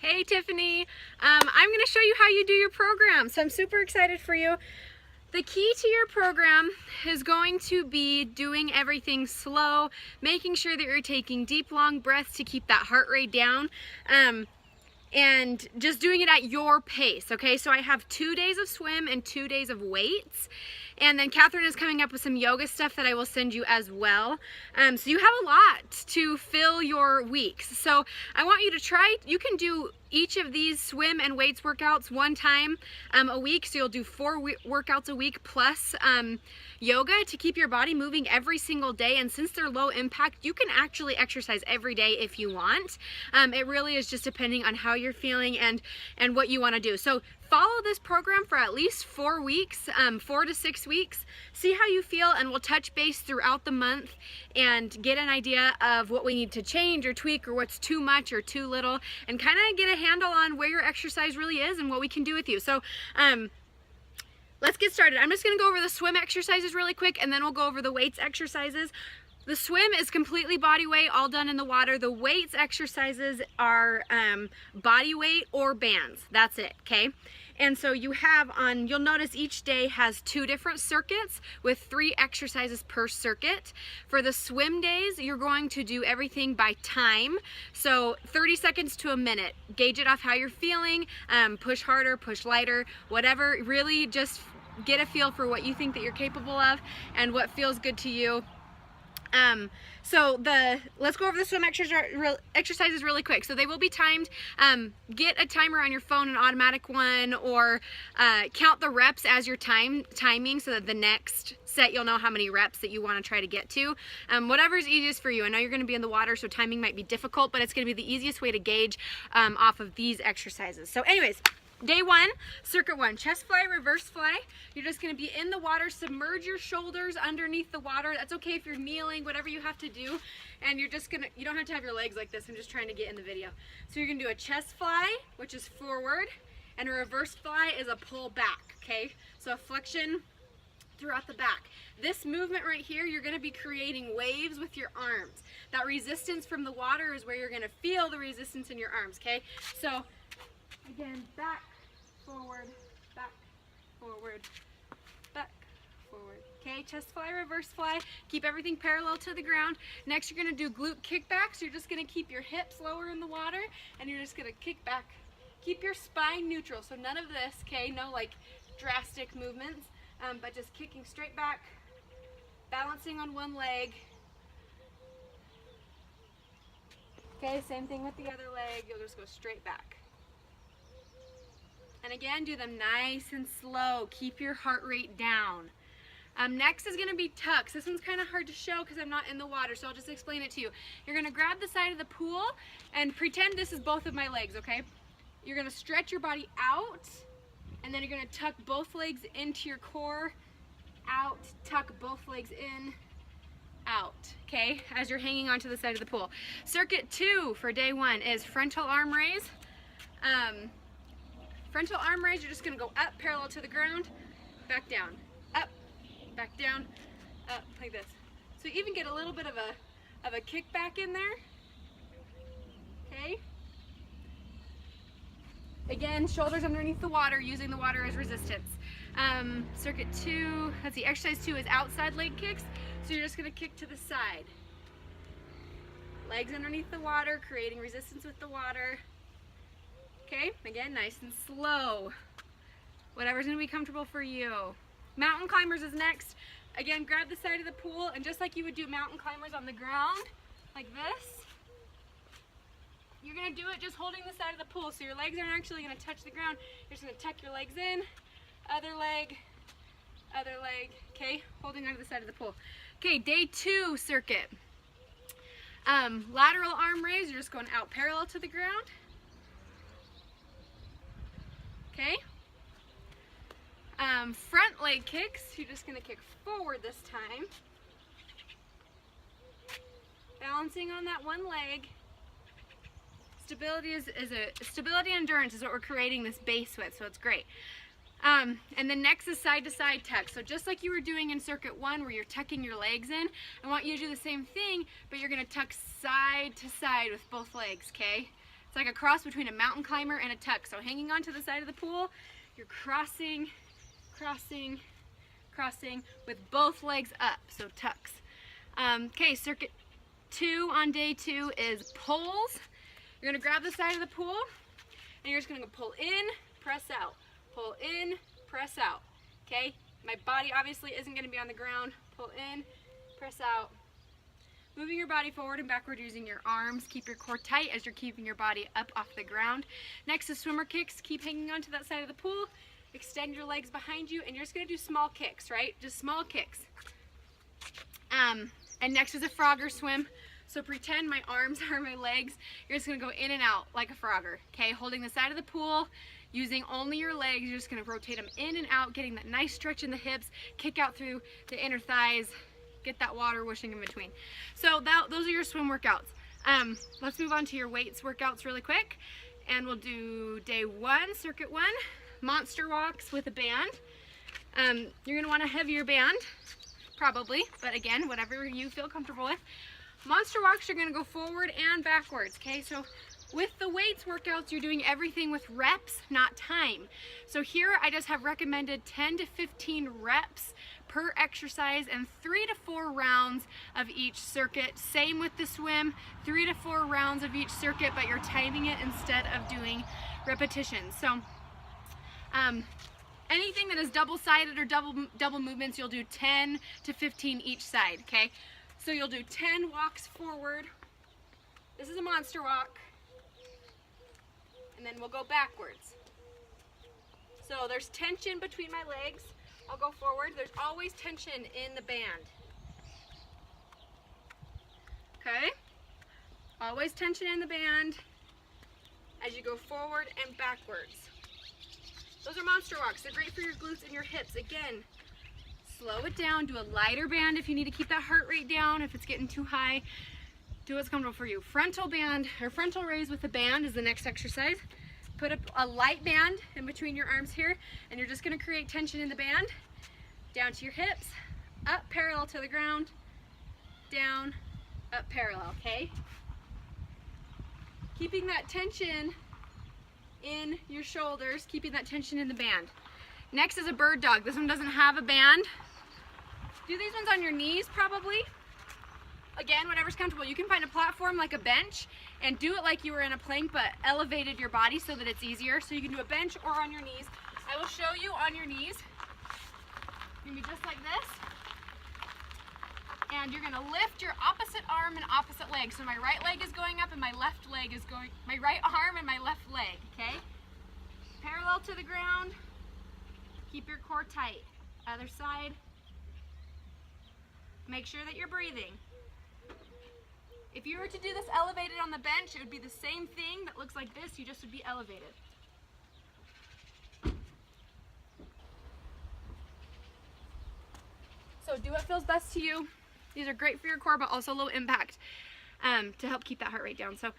Hey Tiffany, I'm going to show you how you do your program, so I'm super excited for you. The key to your program is going to be doing everything slow, making sure that you're taking deep, long breaths to keep that heart rate down, and just doing it at your pace, okay? So I have 2 days of swim and 2 days of weights. And then Catherine is coming up with some yoga stuff that I will send you as well. So you have a lot to fill your weeks. So I want you to try, you can do each of these swim and weights workouts one time a week. So you'll do 4 workouts a week plus yoga to keep your body moving every single day. And since they're low impact, you can actually exercise every day if you want. It really is just depending on how you're feeling and what you want to do. So follow this program for at least 4 weeks, 4 to 6 weeks. See how you feel, and we'll touch base throughout the month and get an idea of what we need to change or tweak, or what's too much or too little, and kind of get a handle on where your exercise really is and what we can do with you. So let's get started. I'm just going to go over the swim exercises really quick, and then we'll go over the weights exercises. The swim is completely body weight, all done in the water. The weights exercises are body weight or bands. That's it, okay? And so you have you'll notice each day has 2 different circuits with 3 exercises per circuit. For the swim days, you're going to do everything by time. So 30 seconds to a minute. Gauge it off how you're feeling, push harder, push lighter, whatever. Really just get a feel for what you think that you're capable of and what feels good to you. Let's go over the swim exercises really quick. So they will be timed. Get a timer on your phone, an automatic one, or count the reps as your timing, so that the next set you'll know how many reps that you want to try to get to. Whatever's easiest for you. I know you're going to be in the water, so timing might be difficult, but it's going to be the easiest way to gauge off of these exercises. So anyways, day 1, circuit 1, chest fly, reverse fly. You're just going to be in the water, submerge your shoulders underneath the water. That's okay if you're kneeling, whatever you have to do. And you don't have to have your legs like this. I'm just trying to get in the video. So you're going to do a chest fly, which is forward, and a reverse fly is a pull back, okay? So a flexion throughout the back. This movement right here, you're going to be creating waves with your arms. That resistance from the water is where you're going to feel the resistance in your arms, okay? So again, back, forward, back, forward, back, forward. Okay, chest fly, reverse fly. Keep everything parallel to the ground. Next, you're going to do glute kickbacks. You're just going to keep your hips lower in the water, and you're just going to kick back. Keep your spine neutral, so none of this, okay? No like drastic movements, but just kicking straight back, balancing on one leg. Okay, same thing with the other leg. You'll just go straight back. And again, do them nice and slow. Keep your heart rate down. Next is going to be tucks. This one's kind of hard to show because I'm not in the water, so I'll just explain it to you. You're going to grab the side of the pool and pretend this is both of my legs, okay? You're going to stretch your body out, and then you're going to tuck both legs into your core, out, tuck both legs in, out, okay? As you're hanging onto the side of the pool. Circuit 2 for day 1 is frontal arm raise. Frontal arm raise, you're just going to go up parallel to the ground, back down, up, back down, up, like this. So you even get a little bit of a kickback in there. Okay? Again, shoulders underneath the water, using the water as resistance. Circuit 2, let's see, exercise 2 is outside leg kicks. So you're just going to kick to the side. Legs underneath the water, creating resistance with the water. Okay, again, nice and slow. Whatever's going to be comfortable for you. Mountain climbers is next. Again, grab the side of the pool, and just like you would do mountain climbers on the ground, like this, you're going to do it just holding the side of the pool. So your legs aren't actually going to touch the ground. You're just going to tuck your legs in, other leg, okay, holding onto the side of the pool. Okay, day 2 circuit. Lateral arm raise, you're just going out parallel to the ground. Okay. Front leg kicks, you're just going to kick forward this time. Balancing on that one leg. Stability stability and endurance is what we're creating this base with, so it's great. And then next is side to side tuck. So just like you were doing in circuit 1 where you're tucking your legs in, I want you to do the same thing, but you're going to tuck side to side with both legs, okay? It's like a cross between a mountain climber and a tuck. So hanging onto the side of the pool, you're crossing, crossing, crossing with both legs up, so tucks. Okay, circuit 2 on day 2 is pulls. You're gonna grab the side of the pool and you're just gonna go pull in, press out, pull in, press out. Okay, my body obviously isn't gonna be on the ground. Pull in, press out. Moving your body forward and backward using your arms. Keep your core tight as you're keeping your body up off the ground. Next is swimmer kicks. Keep hanging onto that side of the pool. Extend your legs behind you, and you're just gonna do small kicks, right? Just small kicks. And next is a frogger swim. So pretend my arms are my legs. You're just gonna go in and out like a frogger, okay? Holding the side of the pool, using only your legs. You're just gonna rotate them in and out, getting that nice stretch in the hips, kick out through the inner thighs, get that water whooshing in between. So those are your swim workouts. Let's move on to your weights workouts really quick. And we'll do day 1, circuit 1, monster walks with a band. You're gonna want a heavier band, probably, but again, whatever you feel comfortable with. Monster walks, you're gonna go forward and backwards, okay? So with the weights workouts, you're doing everything with reps, not time. So here I just have recommended 10 to 15 reps per exercise and 3 to 4 rounds of each circuit. Same with the swim, 3 to 4 rounds of each circuit, but you're timing it instead of doing repetitions. So anything that is double-sided or double movements, you'll do 10 to 15 each side, okay? So you'll do 10 walks forward. This is a monster walk. And then we'll go backwards. So there's tension between my legs. I'll go forward. There's always tension in the band. Okay? Always tension in the band as you go forward and backwards. Those are monster walks. They're great for your glutes and your hips. Again, slow it down. Do a lighter band if you need to keep that heart rate down. If it's getting too high, do what's comfortable for you. Frontal band or frontal raise with a band is the next exercise. Put up a light band in between your arms here, and you're just gonna create tension in the band. Down to your hips, up parallel to the ground, down, up parallel, okay? Keeping that tension in your shoulders, keeping that tension in the band. Next is a bird dog. This one doesn't have a band. Do these ones on your knees probably. Again, whatever's comfortable. You can find a platform like a bench and do it like you were in a plank, but elevated your body so that it's easier. So you can do a bench or on your knees. I will show you on your knees. You're gonna be just like this. And you're gonna lift your opposite arm and opposite leg. So my right leg is going up and my left leg is going, my right arm and my left leg, okay? Parallel to the ground. Keep your core tight. Other side. Make sure that you're breathing. If you were to do this elevated on the bench, it would be the same thing that looks like this, you just would be elevated. So do what feels best to you. These are great for your core, but also low impact to help keep that heart rate down. So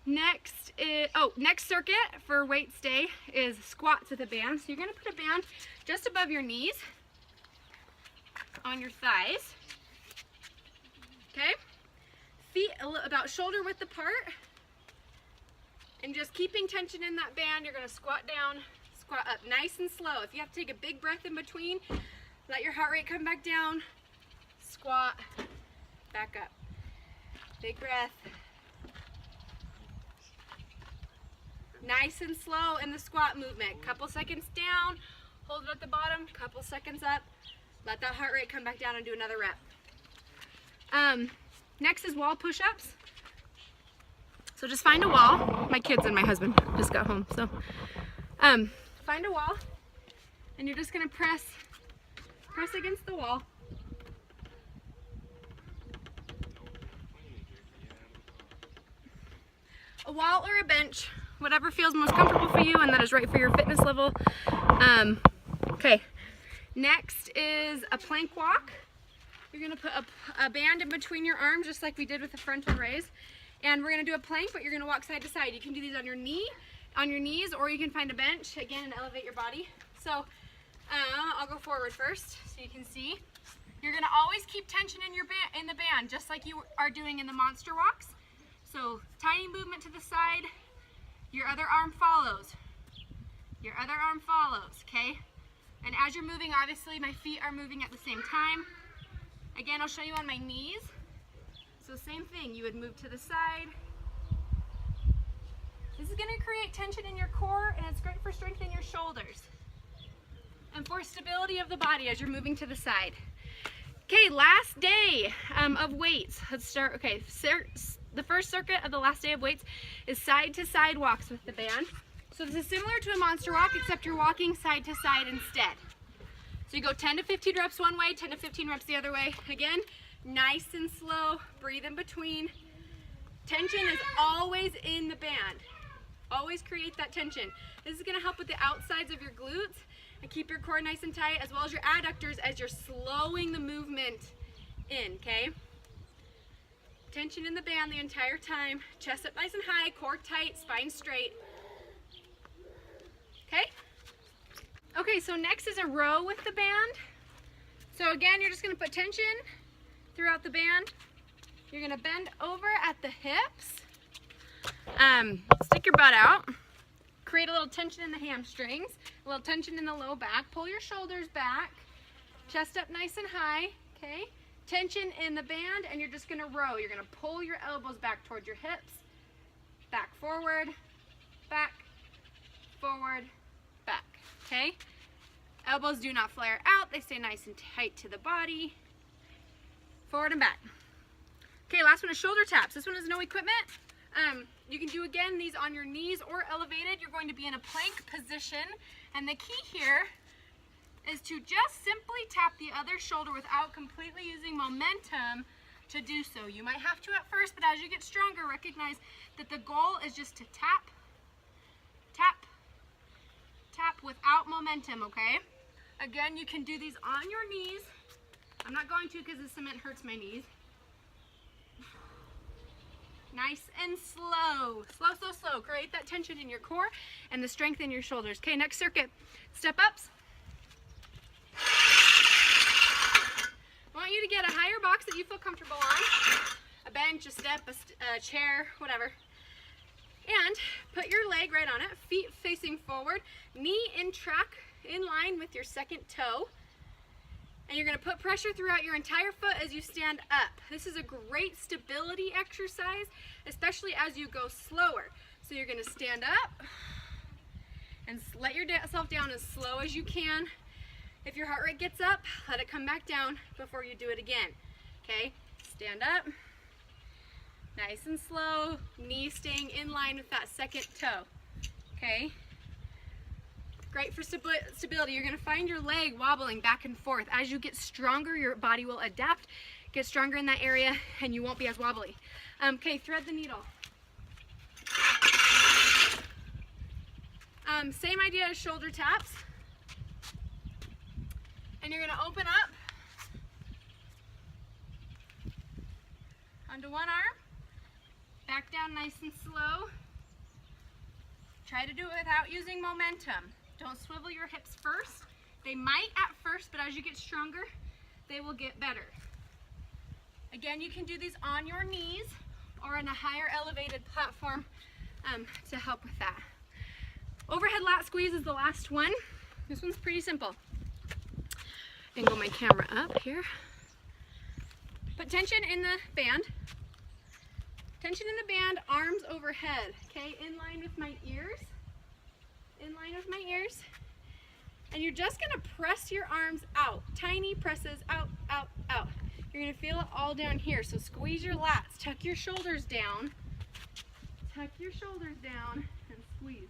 next is, next circuit for weights day is squats with a band. So you're gonna put a band just above your knees, on your thighs, okay? Feet about shoulder width apart, and just keeping tension in that band. You're gonna squat down, squat up, nice and slow. If you have to take a big breath in between, let your heart rate come back down, squat, back up. Big breath. Nice and slow in the squat movement. Couple seconds down, hold it at the bottom, couple seconds up, let that heart rate come back down and do another rep. Next is wall push-ups. So just find a wall. My kids and my husband just got home. So find a wall and you're just gonna press against the wall. A wall or a bench, whatever feels most comfortable for you and that is right for your fitness level. Okay, next is a plank walk. You're gonna put a band in between your arms just like we did with the frontal raise. And we're gonna do a plank, but you're gonna walk side to side. You can do these on your knees, or you can find a bench, again, and elevate your body. So I'll go forward first so you can see. You're gonna always keep tension in the band, just like you are doing in the monster walks. So tiny movement to the side, Your other arm follows. Your other arm follows, okay? And as you're moving, obviously my feet are moving at the same time. Again, I'll show you on my knees. So same thing, you would move to the side. This is gonna create tension in your core, and it's great for strengthening your shoulders and for stability of the body as you're moving to the side. Okay, last day of weights. Let's start, okay, the first circuit of the last day of weights is side to side walks with the band. So this is similar to a monster walk, except you're walking side to side instead. So you go 10 to 15 reps one way, 10 to 15 reps the other way. Again, nice and slow, breathe in between. Tension is always in the band. Always create that tension. This is gonna help with the outsides of your glutes and keep your core nice and tight, as well as your adductors as you're slowing the movement in, okay? Tension in the band the entire time. Chest up nice and high, core tight, spine straight. Okay? Okay, so next is a row with the band. So again, you're just gonna put tension throughout the band. You're gonna bend over at the hips. Stick your butt out. Create a little tension in the hamstrings, a little tension in the low back. Pull your shoulders back, chest up nice and high, okay? Tension in the band, and you're just gonna row. You're gonna pull your elbows back toward your hips, back, forward, back, forward, back, okay? Elbows do not flare out. They stay nice and tight to the body. Forward and back. Okay, last one is shoulder taps. This one is no equipment. You can do, again, these on your knees or elevated. You're going to be in a plank position, and the key here is to just simply tap the other shoulder without completely using momentum to do so. You might have to at first, but as you get stronger, recognize that the goal is just to tap, tap, tap without momentum, okay? Again, you can do these on your knees. I'm not going to because the cement hurts my knees. Nice and slow. Slow, slow, slow. Create that tension in your core and the strength in your shoulders. Okay, next circuit. Step ups. I want you to get a higher box that you feel comfortable on. A bench, a step, a chair, whatever. And put your leg right on it, feet facing forward, knee in track, in line with your second toe. And you're gonna put pressure throughout your entire foot as you stand up. This is a great stability exercise, especially as you go slower. So you're gonna stand up and let yourself down as slow as you can. If your heart rate gets up, let it come back down before you do it again. Okay, stand up, nice and slow, knee staying in line with that second toe, okay? Great for stability. You're gonna find your leg wobbling back and forth. As you get stronger, your body will adapt, get stronger in that area, and you won't be as wobbly. Okay, thread the needle. Same idea as shoulder taps. And you're gonna open up onto one arm, back down nice and slow. Try to do it without using momentum. Don't swivel your hips first. They might at first, but as you get stronger, they will get better. Again, you can do these on your knees or on a higher elevated platform to help with that. Overhead lat squeeze is the last one. This one's pretty simple. Angle my camera up here. Put tension in the band. Tension in the band, arms overhead, okay? In line with my ears. In line with my ears. And you're just gonna press your arms out. Tiny presses out, out, out. You're gonna feel it all down here. So squeeze your lats, tuck your shoulders down. Tuck your shoulders down and squeeze.